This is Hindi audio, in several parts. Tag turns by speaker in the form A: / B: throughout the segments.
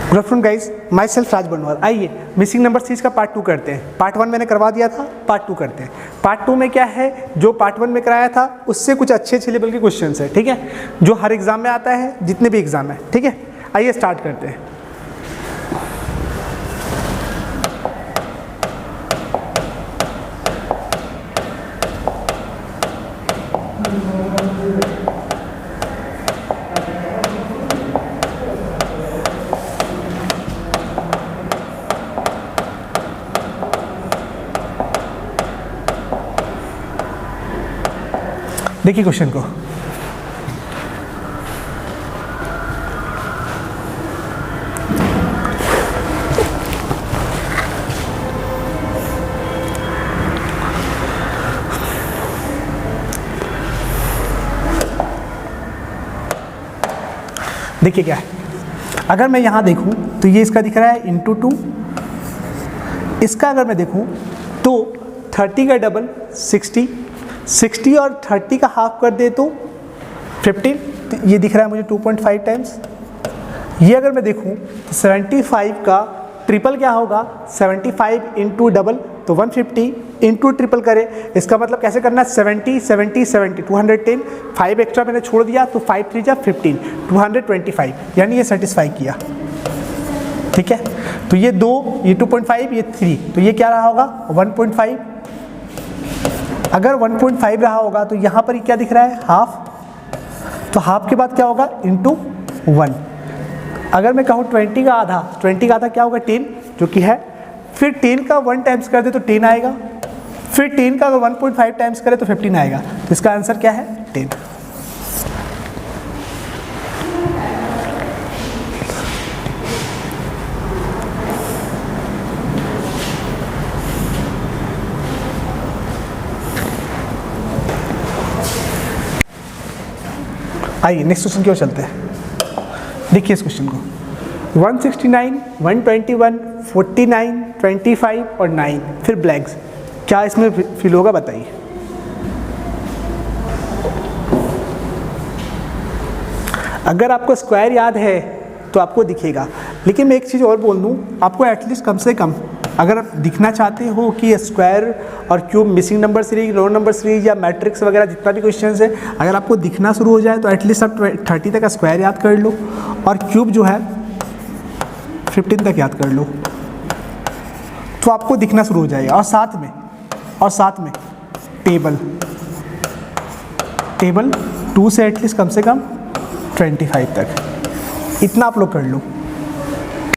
A: Good afternoon guys, my self Raj Banwal. आइए मिसिंग नंबर सीरीज का पार्ट 2 करते हैं। पार्ट 1 मैंने करवा दिया था, पार्ट 2 करते हैं। पार्ट 2 में क्या है, जो पार्ट 1 में कराया था उससे कुछ अच्छे लेवल के क्वेश्चन है, ठीक है, जो हर एग्जाम में आता है, जितने भी एग्जाम है, ठीक है। आइए स्टार्ट करते हैं। देखिए क्वेश्चन को, देखिए क्या है। अगर मैं यहां देखूं तो ये इसका दिख रहा है इंटू 2, इसका अगर मैं देखूं तो 30 का डबल 60 और 30 का हाफ कर दे तो 15, तो ये दिख रहा है मुझे 2.5 टाइम्स। ये अगर मैं देखूं तो 75 का ट्रिपल क्या होगा, 75 इंटू डबल तो 150 इंटू ट्रिपल करे, इसका मतलब कैसे करना है, 70 70 70 210, 5 एक्स्ट्रा मैंने छोड़ दिया तो 5 3 जा 15, 225, यानी ये सेटिस्फाई किया, ठीक है। तो ये 2, ये 2.5, ये 3, तो ये क्या रहा होगा 1.5। अगर 1.5 रहा होगा तो यहाँ पर क्या दिख रहा है, हाफ, तो हाफ के बाद क्या होगा इंटू 1। अगर मैं कहूँ 20 का आधा, 20 का आधा क्या होगा 10, जो कि है, फिर 10 का 1 टाइम्स कर दे तो 10 आएगा, फिर 10 का अगर 1.5 टाइम्स करे तो 15 आएगा, तो इसका आंसर क्या है 10। आइए नेक्स्ट क्वेश्चन की ओर चलते हैं। देखिए इस क्वेश्चन को, 169, 121, 49, 25 और 9, फिर ब्लैंक्स, क्या इसमें फिल होगा बताइए। अगर आपको स्क्वायर याद है तो आपको दिखेगा, लेकिन मैं एक चीज़ और बोल दूं, आपको एटलीस्ट कम से कम अगर आप दिखना चाहते हो कि स्क्वायर और क्यूब, मिसिंग नंबर सीरीज, लो नंबर सीरीज या मैट्रिक्स वगैरह जितना भी क्वेश्चन है, अगर आपको दिखना शुरू हो जाए तो एटलीस्ट आप 30 तक का स्क्वायर याद कर लो और क्यूब जो है 15 तक याद कर लो, तो आपको दिखना शुरू हो जाएगा। और साथ में टेबल 2 से एटलीस्ट कम से कम 25 तक, इतना आप लोग कर लो।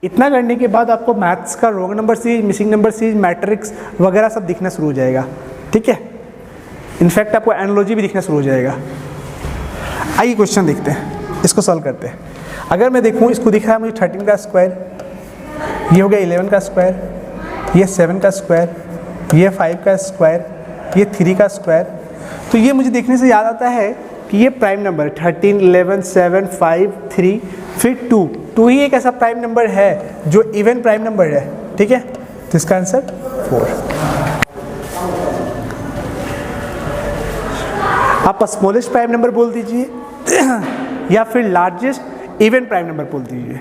A: इतना करने के बाद आपको मैथ्स का wrong number series, missing number series, matrix वगैरह सब दिखना शुरू हो जाएगा, ठीक है। इनफैक्ट आपको एनालॉजी भी दिखना शुरू हो जाएगा। आइए क्वेश्चन देखते हैं, इसको सॉल्व करते हैं। अगर मैं देखूं, इसको दिख रहा है मुझे 13 का स्क्वायर, ये हो गया 11 का स्क्वायर, ये 7 का स्क्वायर, ये 5 का स्क्वायर, ये 3 का स्क्वायर, तो ये मुझे देखने से याद आता है कि ये प्राइम नंबर 13, 11, 7, 5, 3, फिर 2 ही एक ऐसा प्राइम नंबर है जो इवन प्राइम नंबर है, ठीक है। तो इसका आंसर 4। आप स्मॉलेस्ट प्राइम नंबर बोल दीजिए या फिर लार्जेस्ट इवन प्राइम नंबर बोल दीजिए,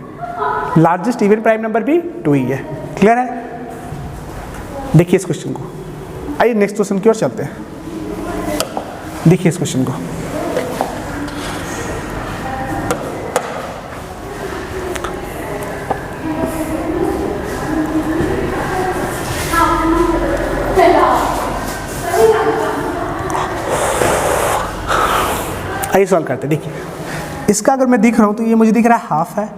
A: लार्जेस्ट इवन प्राइम नंबर भी 2 ही है। क्लियर है। देखिए इस क्वेश्चन को, आइए नेक्स्ट क्वेश्चन की ओर चलते हैं। देखिए इस क्वेश्चन को, आइए सॉल्व करते हैं। देखिए इसका अगर मैं दिख रहा हूँ तो ये मुझे दिख रहा है हाफ है,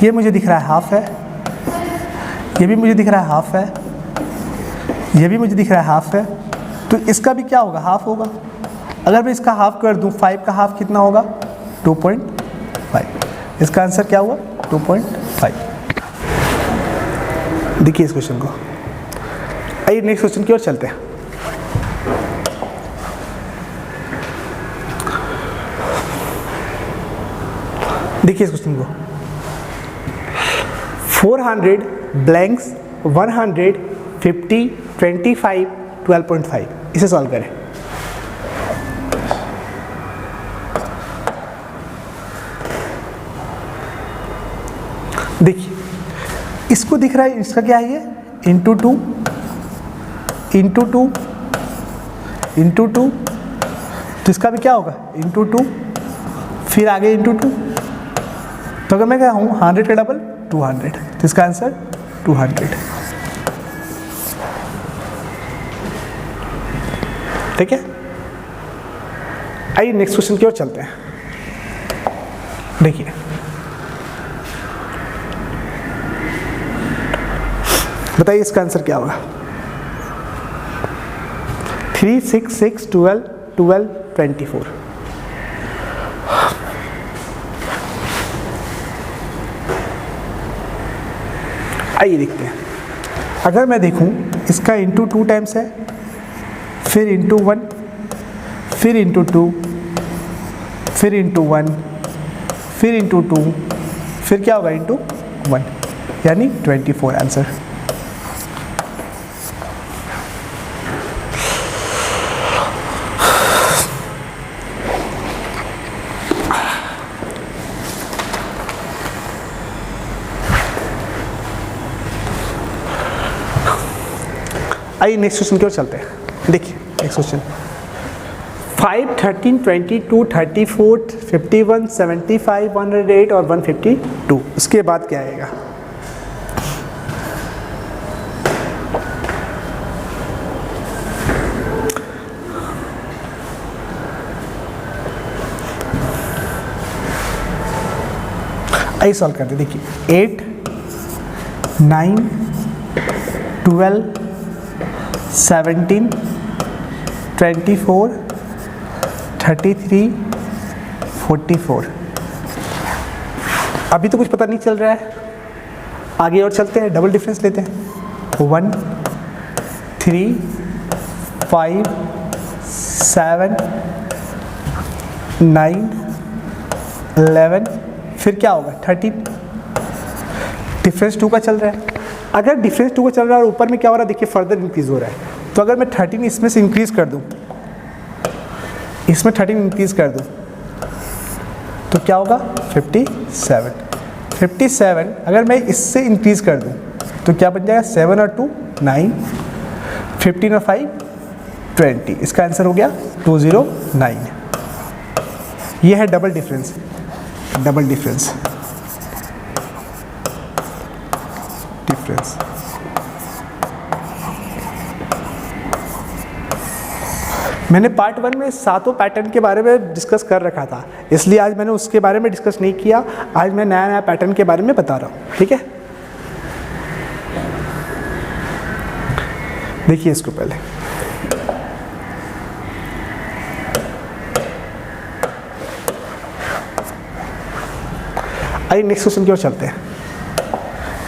A: ये मुझे दिख रहा है हाफ है, ये भी मुझे दिख रहा है हाफ है, ये भी मुझे दिख रहा है हाफ है, तो इसका भी क्या होगा, हाफ होगा। अगर मैं इसका हाफ कर दूँ, 5 का हाफ कितना होगा 2.5, इसका आंसर क्या हुआ 2.5। देखिए इस क्वेश्चन को, आइए नेक्स्ट क्वेश्चन की ओर चलते हैं। देखिए इस क्वेश्चन को, 400 ब्लैंक्स 100 50 25 12.5, इसे सॉल्व करें। देखिए इसको दिख रहा है, इसका क्या है ये into two into two into two, तो इसका भी क्या होगा इंटू टू, फिर आगे इंटू टू। तो अगर मैं क्या हूँ 100 का डबल 200, तो इसका आंसर 200। ठीक है, आइए नेक्स्ट क्वेश्चन की ओर चलते हैं। देखिए बताइए इसका आंसर क्या होगा। 3 6 6 12 12 24। आइए देखते हैं। अगर मैं देखूं इसका इंटू 2 टाइम्स है, फिर इंटू 1, फिर इंटू 2, फिर इंटू 1, फिर इंटू 2, फिर क्या होगा इंटू 1, यानी 24 आंसर। आइए नेक्स्ट क्वेश्चन की ओर चलते हैं। देखिए नेक्स्ट क्वेश्चन 5 13 22 34 51 75 108 और 152, उसके बाद क्या आएगा। आइए सॉल्व करते हैं। देखिए 8 9 12 17 24 33 44। अभी तो कुछ पता नहीं चल रहा है, आगे और चलते हैं, डबल डिफरेंस लेते हैं। 1 3 5 7 9 11, फिर क्या होगा 13। डिफरेंस 2 का चल रहा है। अगर डिफरेंस 2 का चल रहा है और ऊपर में क्या हो रहा है देखिए फर्दर इंक्रीज हो रहा है, तो अगर मैं 13 इसमें से इंक्रीज कर दूं, इसमें 13 इंक्रीज कर दूं, तो क्या होगा 57। 57 अगर मैं इससे इंक्रीज कर दूं तो क्या बन जाएगा 7 और 2 9, 15 और 5 20, इसका आंसर हो गया 209। ये है डबल डिफरेंस। डबल डिफरेंस मैंने पार्ट 1 में सातों पैटर्न के बारे में डिस्कस कर रखा था, इसलिए आज मैंने उसके बारे में डिस्कस नहीं किया। आज मैं नया नया पैटर्न के बारे में बता रहा हूँ। ठीक है, देखिए इसको पहले। आइए नेक्स्ट क्वेश्चन की ओर चलते हैं।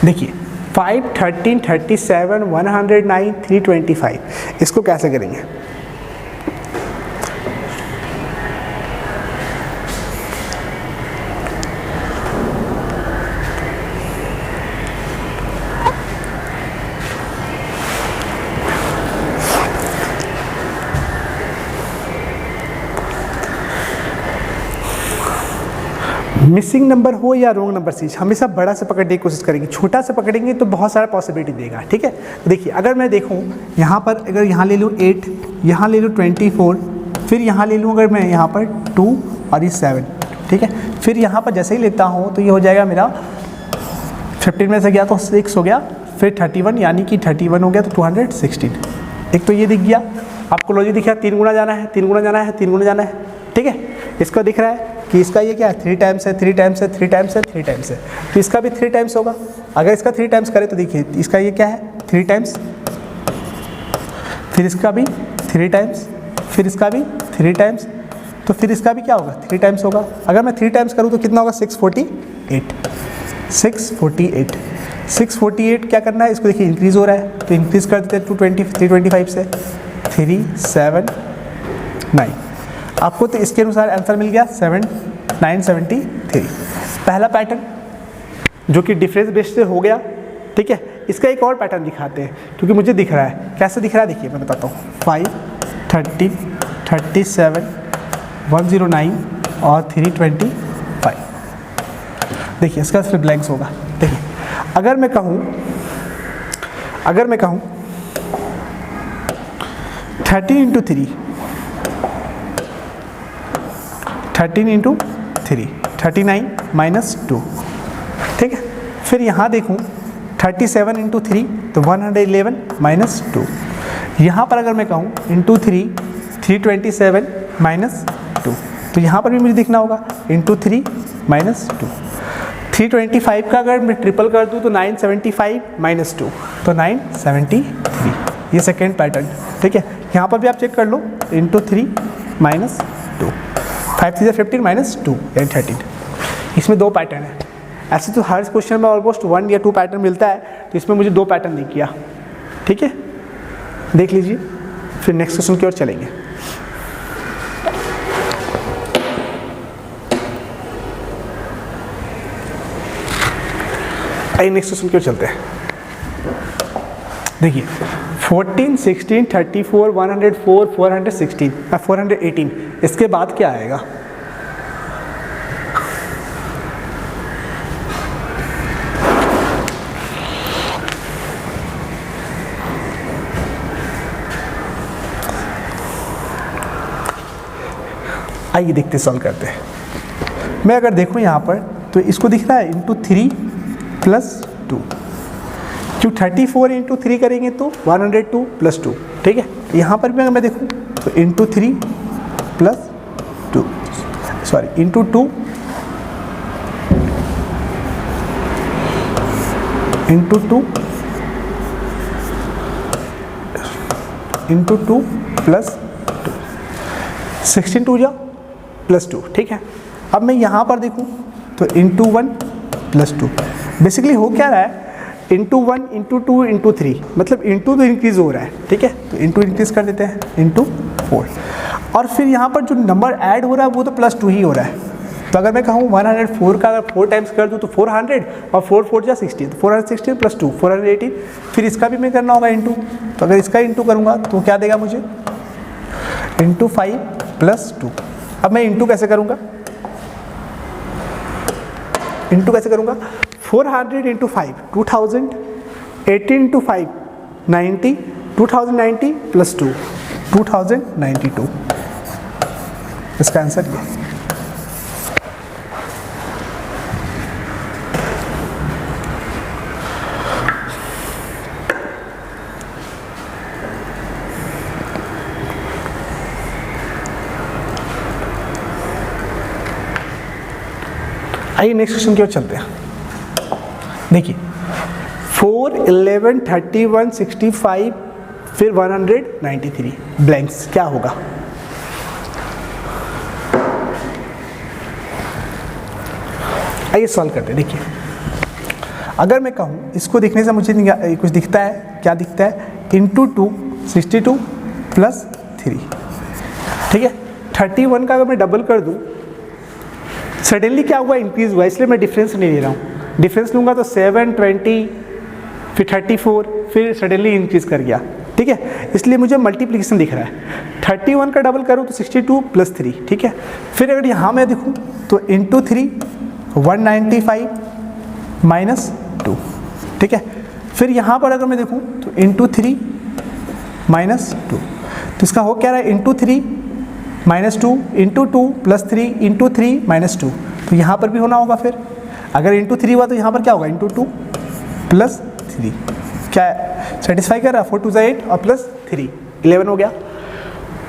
A: देखिए 5 13 37 109 325, इसको कैसे करेंगे। मिसिंग नंबर हो या रॉन्ग नंबर सीज, हमेशा बड़ा से पकड़ने की कोशिश करेंगे, छोटा से पकड़ेंगे तो बहुत सारा पॉसिबिलिटी देगा। ठीक है, देखिए अगर मैं देखूं यहाँ पर, अगर यहाँ ले लूँ 8, यहाँ ले लूँ 24, फिर यहाँ ले लूँ अगर मैं यहाँ पर 2 और ये 7, ठीक है, फिर यहाँ पर जैसे ही लेता हूँ तो ये हो जाएगा मेरा 15 में से गया तो 6 हो गया, फिर 31 यानी कि 31 हो गया तो 216। एक तो ये दिख गया, आपको लॉजिक दिख रहा है 3 गुना जाना है, 3 गुना जाना है, 3 गुना जाना है। ठीक है, इसका दिख रहा है कि इसका ये क्या है 3 टाइम्स है, 3 टाइम्स है, 3 टाइम्स है, 3 टाइम्स है, तो इसका भी 3 टाइम्स होगा। अगर इसका 3 टाइम्स करें तो देखिए इसका ये क्या है 3 टाइम्स, फिर इसका भी 3 टाइम्स, फिर इसका भी 3 टाइम्स, तो फिर इसका भी क्या होगा 3 टाइम्स होगा। अगर मैं 3 टाइम्स करूँ तो कितना होगा 648। 648 क्या करना है, इसको देखिए इंक्रीज़ हो रहा है तो इंक्रीज़ कर देते हैं 325 से 3 7 9। आपको तो इसके अनुसार आंसर मिल गया 973। पहला पैटर्न जो कि डिफरेंस बेस्ड से हो गया। ठीक है, इसका एक और पैटर्न दिखाते हैं क्योंकि मुझे दिख रहा है। कैसे दिख रहा है देखिए मैं बताता हूँ। 5 30 37 109 और 325। देखिए इसका सिर्फ ब्लैंक्स होगा। देखिए अगर मैं कहूँ 13 इंटू 3, 39 माइनस 2, ठीक है। फिर यहाँ देखूँ 37 इंटू 3 तो 111 माइनस 2। यहाँ पर अगर मैं कहूँ इंटू 3, 327 माइनस 2, तो यहाँ पर भी मुझे देखना होगा इंटू 3 माइनस 2। 325 का अगर मैं ट्रिपल कर दूँ तो 975 माइनस 2, तो 973। ये सेकेंड पैटर्न, ठीक है। यहाँ पर भी आप चेक कर लो इंटू 3 माइनस 2, 5 3 15 माइनस 2 यानी 13। इसमें 2 पैटर्न है। ऐसे तो हर क्वेश्चन में ऑलमोस्ट 1 या 2 पैटर्न मिलता है, तो इसमें मुझे 2 पैटर्न दिख गया, ठीक है। देख लीजिए, फिर नेक्स्ट क्वेश्चन की ओर चलेंगे। आइए नेक्स्ट क्वेश्चन की ओर चलते हैं। देखिए 14, 16, 34, 104, 416, 418, इसके बाद क्या आएगा? आइए देखते सॉल्व करते हैं। मैं अगर देखूं यहाँ पर तो इसको दिख रहा है इंटू 3 प्लस 2, क्यों 34 इंटू 3 करेंगे तो 102 प्लस 2, ठीक है। यहाँ पर भी अगर मैं देखूँ तो into 3 plus 2, sorry into 2 into 2 plus 2, 16 2 जा प्लस 2, ठीक है। अब मैं यहाँ पर देखूँ तो इंटू 1 प्लस 2, बेसिकली हो क्या रहा है इंटू 1 इंटू 2 इंटू 3, मतलब इंटू तो इंक्रीज हो रहा है, ठीक है। तो इंटू इंक्रीज कर देते हैं इंटू 4, और फिर यहाँ पर जो नंबर ऐड हो रहा है वो तो प्लस 2 ही हो रहा है। तो अगर मैं कहूँ 104 का अगर 4 टाइम्स कर दूँ तो 400 और 4 4 जा 60, तो 416 प्लस 2 418, फिर इसका भी मैं करना होगा इंटू। तो अगर इसका इंटू करूँगा तो क्या देगा मुझे इंटू 5 प्लस 2। अब मैं इंटू कैसे करूँगा? 400 इंटू 5 2000, 18 इंटू 5 90, 2090 प्लस 2 2092, इसका आंसर ये। आइए नेक्स्ट क्वेश्चन की ओर चलते हैं। देखिए 4, 11, 31, 65 फिर 193 ब्लैंक्स, क्या होगा? आइए सॉल्व करते हैं। देखिए अगर मैं कहूँ इसको देखने से मुझे कुछ दिखता है, क्या दिखता है इंटू 2 62 प्लस 3, ठीक है। 31 का अगर मैं डबल कर दूँ सडनली क्या हुआ इंक्रीज हुआ, इसलिए मैं डिफरेंस नहीं ले रहा हूँ। डिफरेंस लूँगा तो 7 20 फिर 34 फिर सडनली इंक्रीज कर गया, ठीक है। इसलिए मुझे मल्टीप्लिकेशन दिख रहा है। 31 का डबल करूँ तो 62 प्लस 3, ठीक है। फिर अगर यहाँ मैं देखूँ तो इंटू 3 195 माइनस 2, ठीक है। फिर यहाँ पर अगर मैं देखूँ तो इंटू 3 माइनस 2, तो इसका हो क्या रहा है into 3 minus 2 into 2 plus 3 into 3 minus 2, तो यहाँ पर भी होना होगा। फिर अगर इंटू 3 हुआ तो यहाँ पर क्या होगा इंटू 2 प्लस 3, क्या सेटिस्फाई कर रहा है 4 2 8 और प्लस 3 11 हो गया।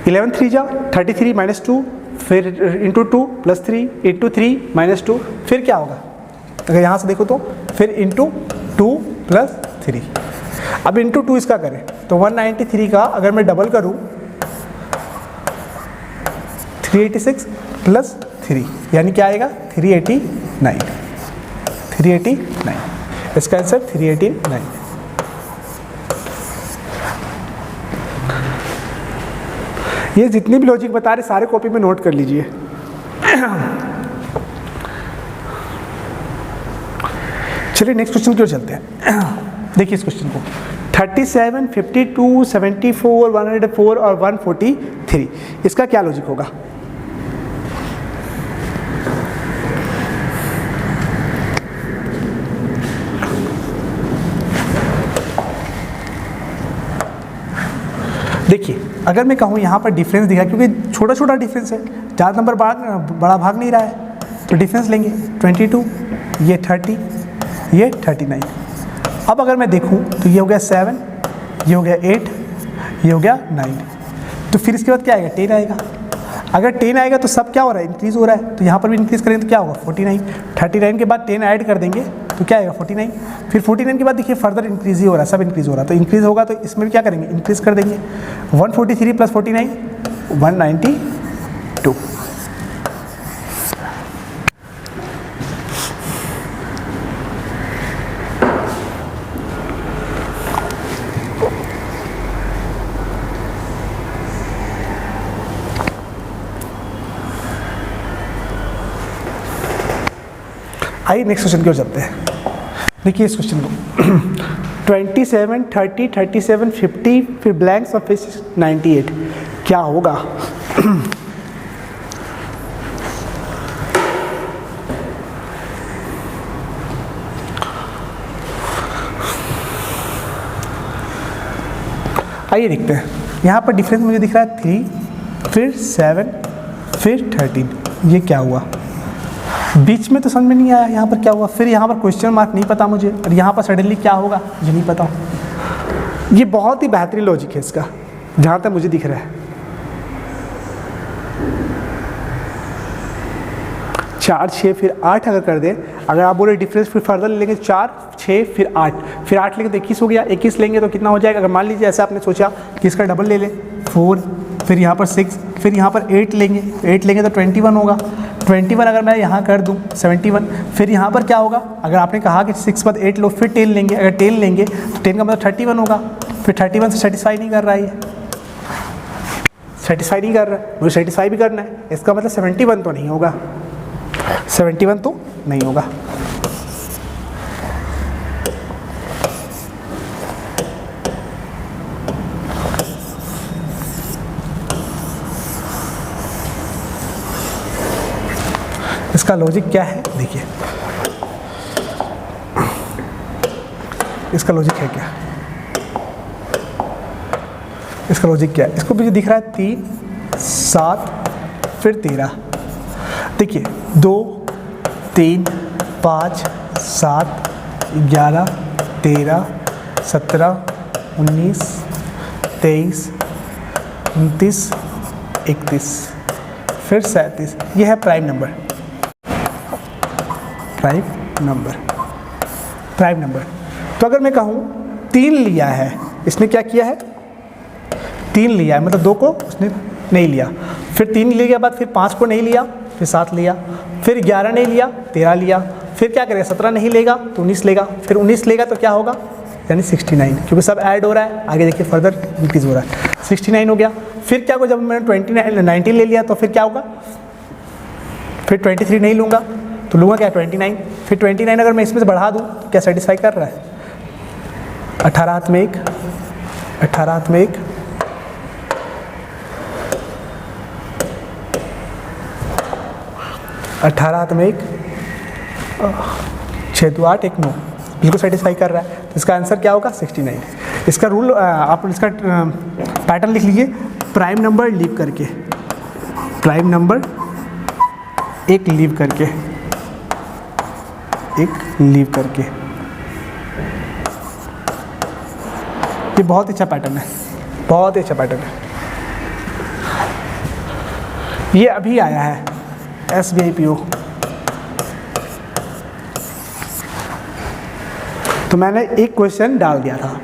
A: 11 3 जा 33 माइनस 2, फिर इंटू 2 प्लस 3 इंटू 3 माइनस 2, फिर क्या होगा अगर यहाँ से देखो तो फिर इंटू 2 प्लस 3। अब इंटू 2 इसका करें तो 193 का अगर मैं डबल करूँ 386 प्लस 3 यानी क्या आएगा 389, इसका आंसर 389। ये जितनी भी लॉजिक बता रहे सारे कॉपी में नोट कर लीजिए। चलिए नेक्स्ट क्वेश्चन की ओर चलते हैं। देखिए इस क्वेश्चन को 37, 52, 74, 104 और 143, इसका क्या लॉजिक होगा? देखिए अगर मैं कहूँ यहाँ पर डिफरेंस दिखा, क्योंकि छोटा छोटा डिफरेंस है, ज़्यादा नंबर बड़ा भाग नहीं रहा है, तो डिफरेंस लेंगे 22, ये 30, ये 39। अब अगर मैं देखूँ तो ये हो गया 7, ये हो गया 8, ये हो गया 9, तो फिर इसके बाद क्या आएगा, 10 आएगा। अगर 10 आएगा तो सब क्या हो रहा है, इंक्रीज़ हो रहा है, तो यहाँ पर भी इंक्रीज़ करेंगे तो क्या होगा 49, 39 के बाद 10 ऐड कर देंगे तो क्या आएगा 49, फिर 49 के बाद देखिए फर्दर इंक्रीज़ ही हो रहा है, सब इंक्रीज़ हो रहा है, तो इंक्रीज़ होगा तो इसमें भी क्या करेंगे, इंक्रीज़ कर देंगे। 143 + 49 192। आइए नेक्स्ट क्वेश्चन की ओर चलते हैं। देखिए इस क्वेश्चन को 27, 30, 37, 50, फिर ब्लैंक्स और फिर 98 क्या होगा। आइए देखते हैं। यहाँ पर डिफरेंस मुझे दिख रहा है 3, फिर 7, फिर 13। ये क्या हुआ, बीच में तो समझ में नहीं आया यहाँ पर क्या हुआ, फिर यहाँ पर क्वेश्चन मार्क नहीं पता मुझे, और यहाँ पर सडनली क्या होगा मुझे नहीं पता। ये बहुत ही बेहतरीन लॉजिक है इसका, जहाँ तक मुझे दिख रहा है। 4, 6 फिर 8 अगर कर दे, अगर आप बोले डिफरेंस फिर फर्दर ले लेंगे 4, 6 फिर 8, फिर 8 लेंगे तो 21 हो गया, 21 लेंगे तो कितना हो जाएगा। अगर मान लीजिए ऐसा आपने सोचा कि इसका डबल ले लें 4, फिर यहाँ पर 6, फिर यहाँ पर 8 लेंगे, 8 लेंगे तो 21 होगा। 21 अगर मैं यहाँ कर दूँ 71, फिर यहाँ पर क्या होगा, अगर आपने कहा कि 6 बाद 8 लो फिर 10 लेंगे, अगर 10 लेंगे तो 10 का मतलब 31 होगा, फिर 31 से सेटिस्फाई नहीं कर रहा है, ये सेटिस्फाई नहीं कर रहा है, मुझे सेटिस्फाई भी करना है, इसका मतलब 71 तो नहीं होगा, 71 तो नहीं होगा। इसका लॉजिक क्या है, देखिए इसका लॉजिक है क्या, इसका लॉजिक क्या है। इसको मुझे दिख रहा है 3, 7 फिर 13। देखिए 2, 3, 5, 7, 11, 13, 17, 19, 23, 29, 31, फिर 37। ये है प्राइम नंबर, प्राइम नंबर। तो अगर मैं कहूँ 3 लिया है, इसने क्या किया है 3 लिया है, मतलब 2 को उसने नहीं लिया, फिर 3 ले गया, बाद फिर 5 को नहीं लिया, फिर 7 लिया, फिर 11 नहीं लिया 13 लिया, फिर क्या करेगा 17 नहीं लेगा तो 19 लेगा, फिर 19 लेगा तो क्या होगा यानी 69, क्योंकि सब ऐड हो रहा है, आगे देखिए फर्दर इंक्रीज हो रहा है, 69 हो गया। फिर क्या होगा, जब मैंने 19 ले लिया तो फिर क्या होगा, फिर 23 नहीं लूँगा तो लूँगा क्या 29, फिर 29 अगर मैं इसमें से बढ़ा दूँ तो क्या सेटिस्फाई कर रहा है। 18 हाथ में 1, 18 हाथ में 1, 18 हाथ में 1, 6 2 8 1 9, बिल्कुल सेटिस्फाई कर रहा है। तो इसका आंसर क्या होगा 69। इसका रूल आप इसका पैटर्न लिख लीजिए, प्राइम नंबर लीव करके, प्राइम नंबर एक लीव करके, एक लीव करके। ये बहुत अच्छा पैटर्न है, बहुत ही अच्छा पैटर्न है। ये अभी आया है SBI PO, तो मैंने एक क्वेश्चन डाल दिया था।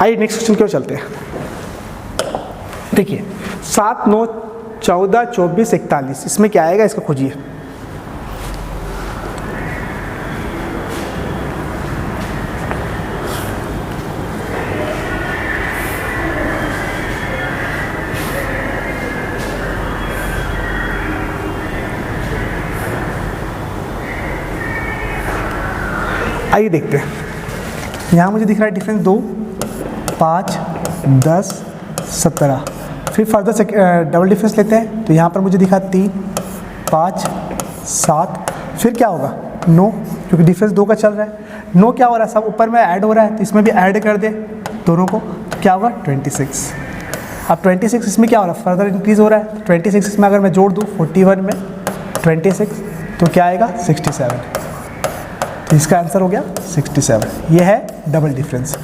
A: आइए नेक्स्ट क्वेश्चन की ओर चलते हैं। देखिए 7, 9, 14, 24, 41, इसमें क्या आएगा, इसको खोजिए। आइए देखते हैं। यहाँ मुझे दिख रहा है डिफरेंस 2, 5, 10, 17। फिर फर्दर से डबल डिफरेंस लेते हैं, तो यहाँ पर मुझे दिखा 3, 5, 7, फिर क्या होगा नो, क्योंकि डिफरेंस 2 का चल रहा है। नो क्या हो रहा है, सब ऊपर में ऐड हो रहा है, तो इसमें भी ऐड कर दे दोनों को, तो क्या होगा 26। अब 26 इसमें क्या हो रहा है, फर्दर इंक्रीज़ हो रहा है, 26 इसमें अगर मैं जोड़ दूँ 41 में 26 तो क्या आएगा 67। तो इसका आंसर हो गया 67। ये है डबल डिफरेंस।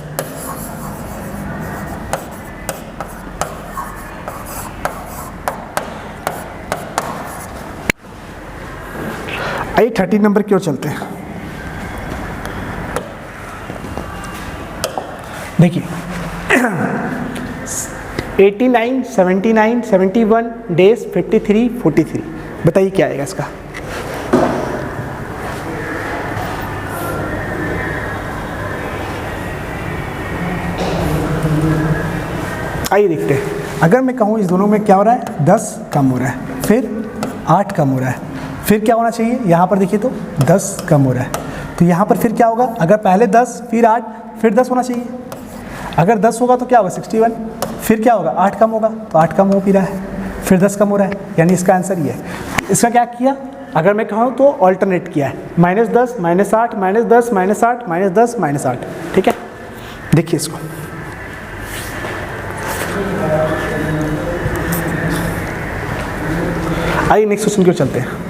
A: आइए 13 नंबर की ओर चलते हैं। देखिए 89, 79, 71 डेज 53, 43, बताइए क्या आएगा इसका। आइए देखते हैं। अगर मैं कहूँ इस दोनों में क्या हो रहा है, 10 कम हो रहा है, फिर 8 कम हो रहा है, फिर क्या होना चाहिए, यहाँ पर देखिए तो 10 कम हो रहा है, तो यहाँ पर फिर क्या होगा, अगर पहले 10 फिर 8 फिर 10 होना चाहिए। अगर 10 होगा तो क्या होगा 61, फिर क्या होगा 8 कम होगा, तो 8 कम हो भी रहा है, फिर 10 कम हो रहा है, यानी इसका आंसर ये है। इसका क्या किया, अगर मैं कहूँ तो ऑल्टरनेट किया है, -10 -8 -10 -8 -10 -8, ठीक है। देखिए इसको, आइए नेक्स्ट क्वेश्चन की ओर चलते हैं।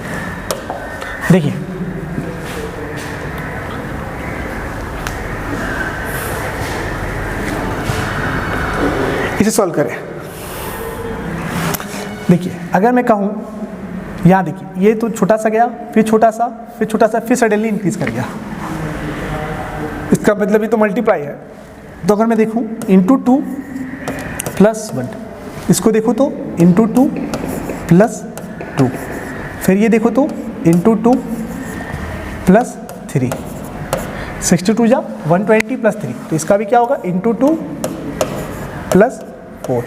A: देखिए इसे सॉल्व करें। देखिए अगर मैं कहूँ, यहाँ देखिए ये तो छोटा सा गया, फिर छोटा सा, फिर छोटा सा, फिर सडनली इंक्रीज कर गया, इसका मतलब ये तो मल्टीप्लाई है। तो अगर मैं देखूँ इंटू 2 + 1, इसको देखो तो इंटू 2 + 2, फिर ये देखो तो इंटू 2 + 3, 62 जा 120 + 3, तो इसका भी क्या होगा इंटू 2 + 4।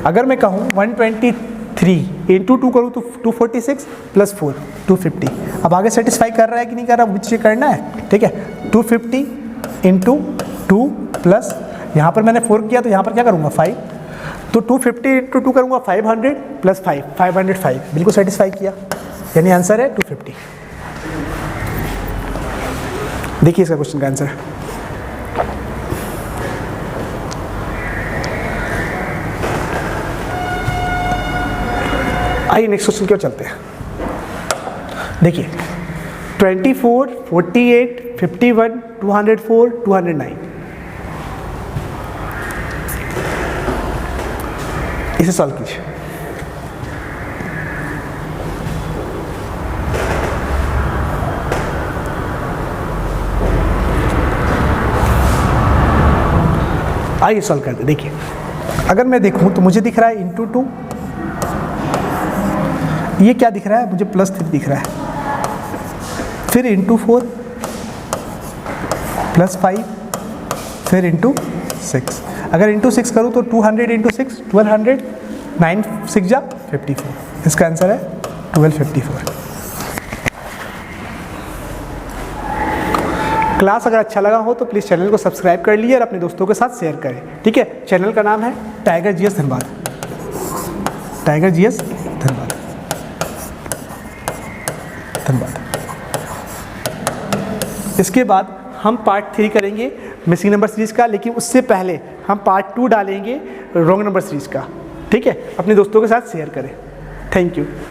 A: अगर मैं कहूँ 123 इंटू 2 करूँ तो 246 + 4 250। अब आगे सेटिस्फाई कर रहा है कि नहीं कर रहा, मुझे चेक करना है, ठीक है। 250 इंटू 2 प्लस यहाँ पर मैंने 4 किया तो यहाँ पर क्या करूँगा 5, तो 250 इंटू 2 करूँगा 500 + 5 505, बिल्कुल सेटिस्फाई किया, यानी आंसर है 250। देखिए इसका क्वेश्चन का आंसर। आइए नेक्स्ट क्वेश्चन की ओर चलते हैं। देखिए 24, 48, 51, 204, 209, इसे सॉल्व कीजिए। आइए सॉल्व करते। देखिए अगर मैं देखूं तो मुझे दिख रहा है इंटू 2, ये क्या दिख रहा है मुझे +3 दिख रहा है, फिर इंटू 4 + 5, फिर इंटू 6। अगर इंटू 6 करूँ तो 200 इंटू 6 1200, 9 6 जा 54, इसका आंसर है 1254। क्लास अगर अच्छा लगा हो तो प्लीज़ चैनल को सब्सक्राइब कर लीजिए और अपने दोस्तों के साथ शेयर करें, ठीक है। चैनल का नाम है tiger GS Dhanbad, tiger GS Dhanbad Dhanbad. इसके बाद हम पार्ट 3 करेंगे मिसिंग नंबर सीरीज़ का, लेकिन उससे पहले हम पार्ट 2 डालेंगे रॉन्ग नंबर सीरीज़ का, ठीक है। अपने दोस्तों के साथ शेयर करें। Thank you.